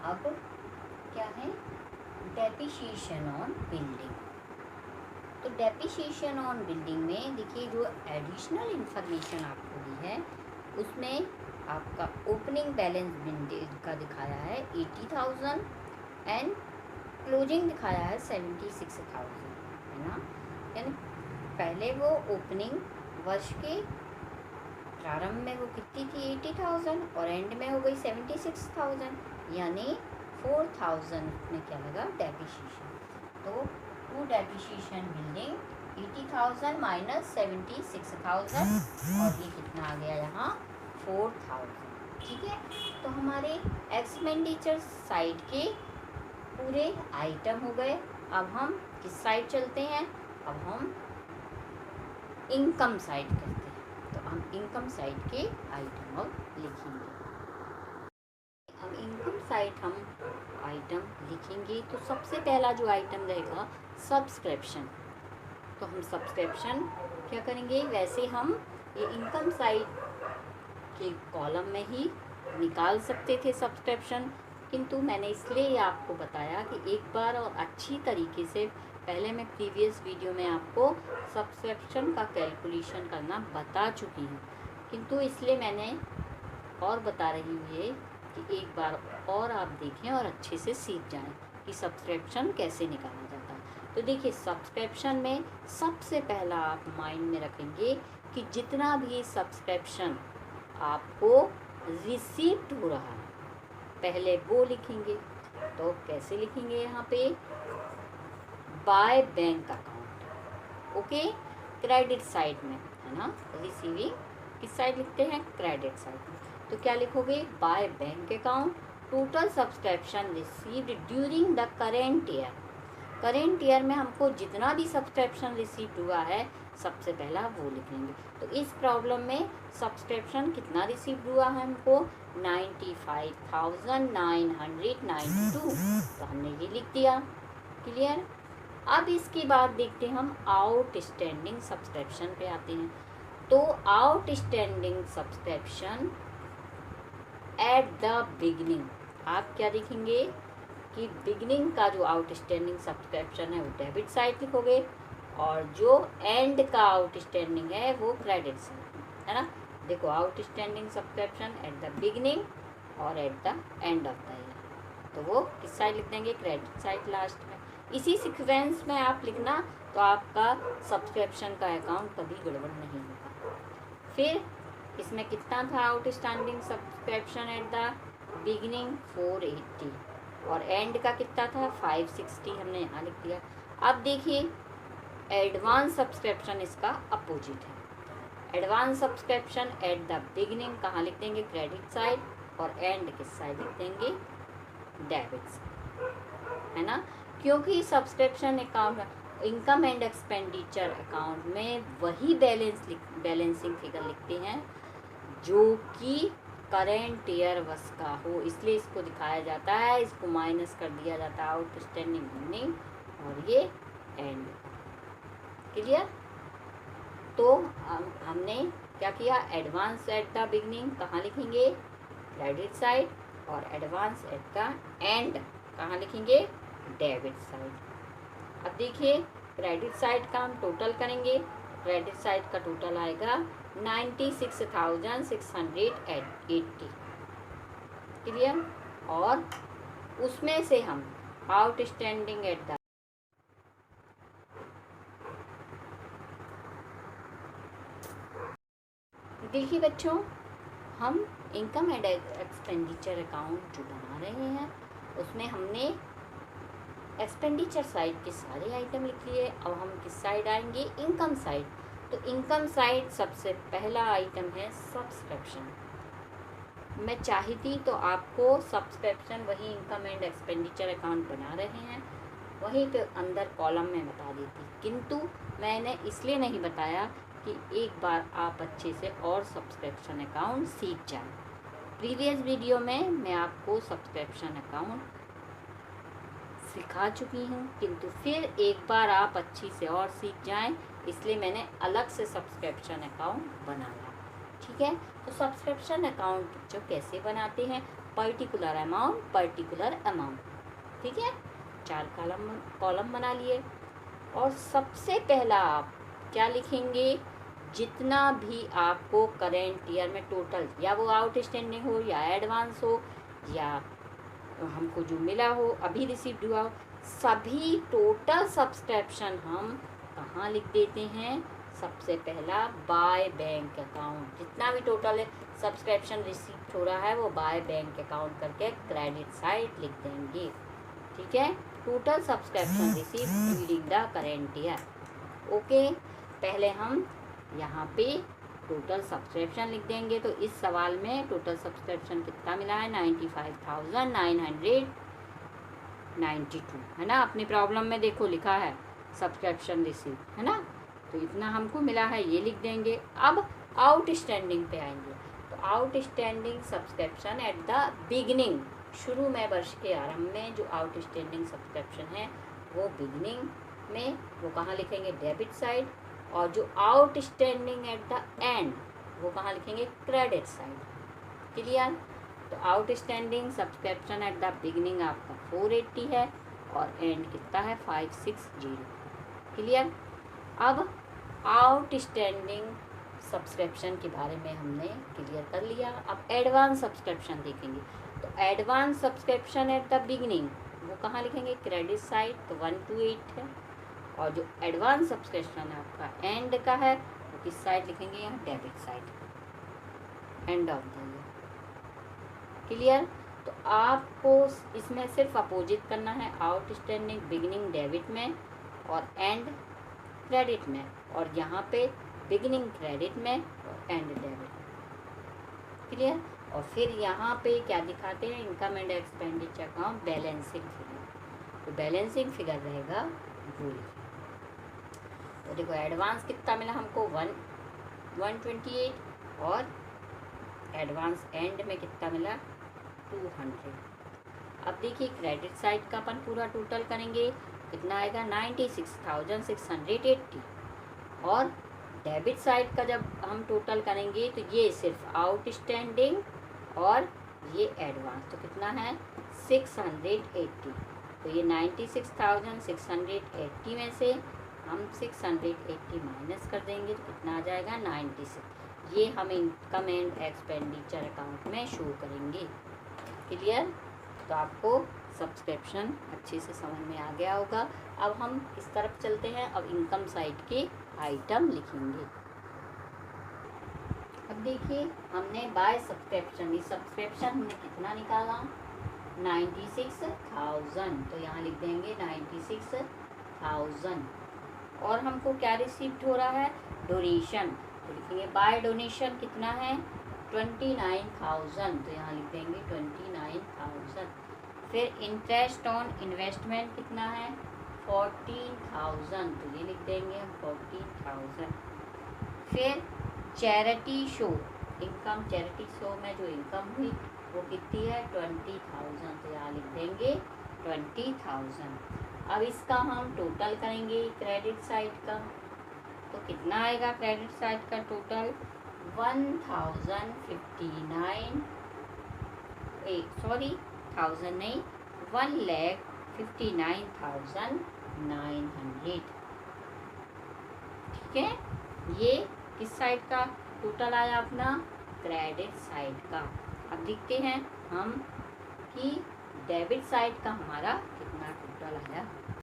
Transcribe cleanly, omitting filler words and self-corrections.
अब क्या है, डेप्रिसिएशन ऑन बिल्डिंग। तो डेप्रिसिएशन ऑन बिल्डिंग में देखिए जो एडिशनल इंफॉर्मेशन आपको दी है उसमें आपका ओपनिंग बैलेंस बिल्डिंग का दिखाया है 80,000 एंड क्लोजिंग दिखाया है 76,000, है ना। यानी पहले वो ओपनिंग वर्ष के प्रारंभ में वो कितनी थी 80,000 और एंड में हो गई 76,000, यानी 4,000 में क्या लगा डेप्रिसिएशन। तो टू डेप्रिसिएशन बिल्डिंग 80,000 माइनस 76,000 और ये कितना आ गया यहाँ 4,000। ठीक है, तो हमारे एक्सपेंडिचर साइड के पूरे आइटम हो गए। अब हम किस साइड चलते हैं, अब हम इनकम साइड करते हैं। तो हम इनकम साइड के आइटम अब लिखेंगे। अब इनकम साइड हम आइटम लिखेंगे तो सबसे पहला जो आइटम रहेगा सब्सक्रिप्शन। तो हम सब्सक्रिप्शन क्या करेंगे, वैसे हम ये इनकम साइड के कॉलम में ही निकाल सकते थे सब्सक्रिप्शन, किंतु मैंने इसलिए आपको बताया कि एक बार और अच्छी तरीके से पहले मैं प्रीवियस वीडियो में आपको सब्सक्रिप्शन का कैलकुलेशन करना बता चुकी हूँ, किंतु इसलिए मैंने और बता रही हूँ ये कि एक बार और आप देखें और अच्छे से सीख जाएं कि सब्सक्रिप्शन कैसे निकाला जाता है। तो देखिए सब्सक्रिप्शन में सबसे पहला आप माइंड में रखेंगे कि जितना भी सब्सक्रिप्शन आपको रिसीव्ड हो रहा है पहले वो लिखेंगे। तो कैसे लिखेंगे, यहाँ पे by bank account, okay, credit side में, है ना। रिसीविंग किस साइड लिखते हैं, क्रेडिट साइड में। तो क्या लिखोगे, by bank account total subscription received during the current year. Current year में हमको जितना भी सब्सक्रिप्शन रिसीव्ड हुआ है सबसे पहला वो लिखेंगे। तो इस प्रॉब्लम में सब्सक्रिप्शन कितना रिसीव्ड हुआ है हमको 95,992, तो हमने ये लिख दिया। क्लियर। अब इसके बाद देखते हैं हम आउटस्टैंडिंग सब्सक्रिप्शन पे आते हैं। तो outstanding subscription at the beginning आप क्या देखेंगे कि बिगिनिंग का जो आउटस्टैंडिंग सब्सक्रिप्शन है वो डेबिट साइड लिखोगे और जो एंड का आउटस्टैंडिंग है वो क्रेडिट साइड, है ना। देखो outstanding subscription at the beginning और at the end of the year, तो वो किस साइड लिख देंगे, क्रेडिट साइड लास्ट में। इसी सीक्वेंस में आप लिखना तो आपका सब्सक्रिप्शन का अकाउंट कभी गड़बड़ नहीं होगा। फिर इसमें कितना था outstanding subscription at the beginning 480 और एंड का कितना था 560, हमने यहाँ लिख दिया। अब देखिए एडवांस सब्सक्रिप्शन इसका अपोजिट है। Advance subscription at the beginning कहाँ लिख देंगे, क्रेडिट साइड, और एंड किस साइड लिख देंगे, डेबिट साइड, है ना। क्योंकि subscription account income and expenditure account में वही बैलेंसिंग फिगर लिखते हैं जो कि करेंट ईयर वर्ष का हो, इसलिए इसको दिखाया जाता है, इसको माइनस कर दिया जाता है आउटस्टैंडिंग बिगिनिंग और ये एंड। क्लियर। तो हमने क्या किया, एडवांस एट द बिगिनिंग कहाँ लिखेंगे, क्रेडिट साइड, और एडवांस एट द एंड कहाँ लिखेंगे, डेबिट साइड। अब देखिए क्रेडिट साइड का हम टोटल करेंगे, क्रेडिट साइड का टोटल आएगा 96,680। क्लियर। और उसमें से हम आउटस्टैंडिंग एट द देखिए बच्चों, हम इनकम एंड एक्सपेंडिचर अकाउंट जो बना रहे हैं उसमें हमने एक्सपेंडिचर साइड के सारे आइटम लिख लिए। अब हम किस साइड आएंगे, इनकम साइड। तो इनकम साइड सबसे पहला आइटम है सब्सक्रिप्शन। मैं चाहती तो आपको सब्सक्रिप्शन वही इनकम एंड एक्सपेंडिचर अकाउंट बना रहे हैं वहीं पे अंदर कॉलम में बता देती, किंतु मैंने इसलिए नहीं बताया कि एक बार आप अच्छे से और सब्सक्रिप्शन अकाउंट सीख जाएं। प्रीवियस वीडियो में मैं आपको सब्सक्रिप्शन अकाउंट सिखा चुकी हूँ, किंतु फिर एक बार आप अच्छी से और सीख जाएं, इसलिए मैंने अलग से सब्सक्रिप्शन अकाउंट बनाया। ठीक है, तो सब्सक्रिप्शन अकाउंट जो कैसे बनाते हैं, पर्टिकुलर अमाउंट। ठीक है, 4 कॉलम बना लिए। और सबसे पहला आप क्या लिखेंगे, जितना भी आपको करेंट ईयर में टोटल, या वो आउटस्टैंडिंग हो या एडवांस हो या हमको जो मिला हो, अभी रिसीव्ड हुआ हो, सभी टोटल सब्सक्रिप्शन हम कहाँ लिख देते हैं, सबसे पहला बाय बैंक अकाउंट। जितना भी टोटल सब्सक्रिप्शन रिसीव्ड हो रहा है वो बाय बैंक अकाउंट करके क्रेडिट साइड लिख देंगे। ठीक है, total subscription received during the current year. Okay, पहले हम यहाँ पे टोटल सब्सक्रिप्शन लिख देंगे। तो इस सवाल में टोटल सब्सक्रिप्शन कितना मिला है, 95,992 है ना। अपनी प्रॉब्लम में देखो लिखा है सब्सक्रिप्शन रिसीव, है ना। तो इतना हमको मिला है, ये लिख देंगे। अब आउटस्टैंडिंग पे आएंगे। तो outstanding subscription at the beginning, शुरू में वर्ष के आरंभ में जो आउटस्टैंडिंग सब्सक्रिप्शन है वो बिगिनिंग में, वो कहाँ लिखेंगे, डेबिट साइड। और जो आउटस्टैंडिंग एट द एंड वो कहाँ लिखेंगे, क्रेडिट साइड। क्लियर। तो outstanding subscription at the beginning आपका 480 है और एंड कितना है, 560। क्लियर। अब आउटस्टैंडिंग सब्सक्रिप्शन के बारे में हमने क्लियर कर लिया। अब एडवांस सब्सक्रिप्शन देखेंगे। तो advance subscription at the beginning वो कहाँ लिखेंगे, क्रेडिट साइड। तो 128 है। और जो एडवांस सब्सक्रिप्शन है आपका एंड का है वो किस साइड लिखेंगे, यहाँ debit side, and of the year. Clear. तो आपको इसमें सिर्फ अपोजिट करना है, आउटस्टैंडिंग बिगिनिंग डेबिट में और एंड क्रेडिट में, और यहाँ पे बिगिनिंग क्रेडिट में और एंड डेबिट। क्लियर। और फिर यहाँ पे क्या दिखाते हैं, income and expenditure account balancing figure. तो बैलेंसिंग फिगर रहेगा वो। तो देखो एडवांस कितना मिला हमको, 128 और एडवांस एंड में कितना मिला, 200। अब देखिए क्रेडिट साइड का अपन पूरा टोटल करेंगे, कितना आएगा, 96,680। और डेबिट साइड का जब हम टोटल करेंगे तो ये सिर्फ आउटस्टैंडिंग और ये एडवांस, तो कितना है, 680। तो ये 96,680 में से हम 680 माइनस कर देंगे तो कितना आ जाएगा, 96। ये हम इनकम एंड एक्सपेंडिचर अकाउंट में शो करेंगे। क्लियर। तो आपको सब्सक्रिप्शन अच्छे से समझ में आ गया होगा। अब हम इस तरफ चलते हैं। अब इनकम साइड के आइटम लिखेंगे। अब देखिए हमने बाय सब्सक्रिप्शन, ये सब्सक्रिप्शन हमने कितना निकाला, 96,000। तो यहाँ लिख देंगे 96,000। और हमको क्या रिसीव्ड हो रहा है, डोनेशन। तो लिखेंगे बाय डोनेशन कितना है, 29,000। तो यहाँ लिख देंगे 29,000। फिर इंटरेस्ट ऑन इन्वेस्टमेंट कितना है, 14,000। तो ये लिख देंगे हम 14,000। फिर charity show income, charity show में जो इनकम हुई वो कितनी है, 20,000। तो यहाँ लिख देंगे 20,000। अब इसका हम टोटल करेंगे क्रेडिट साइड का। तो कितना आएगा क्रेडिट साइड का टोटल, 1,59,900। ठीक है, ये किस साइड का टोटल आया अपना, क्रेडिट साइड का। अब देखते हैं हम कि डेबिट साइड का हमारा कितना टोटल आया।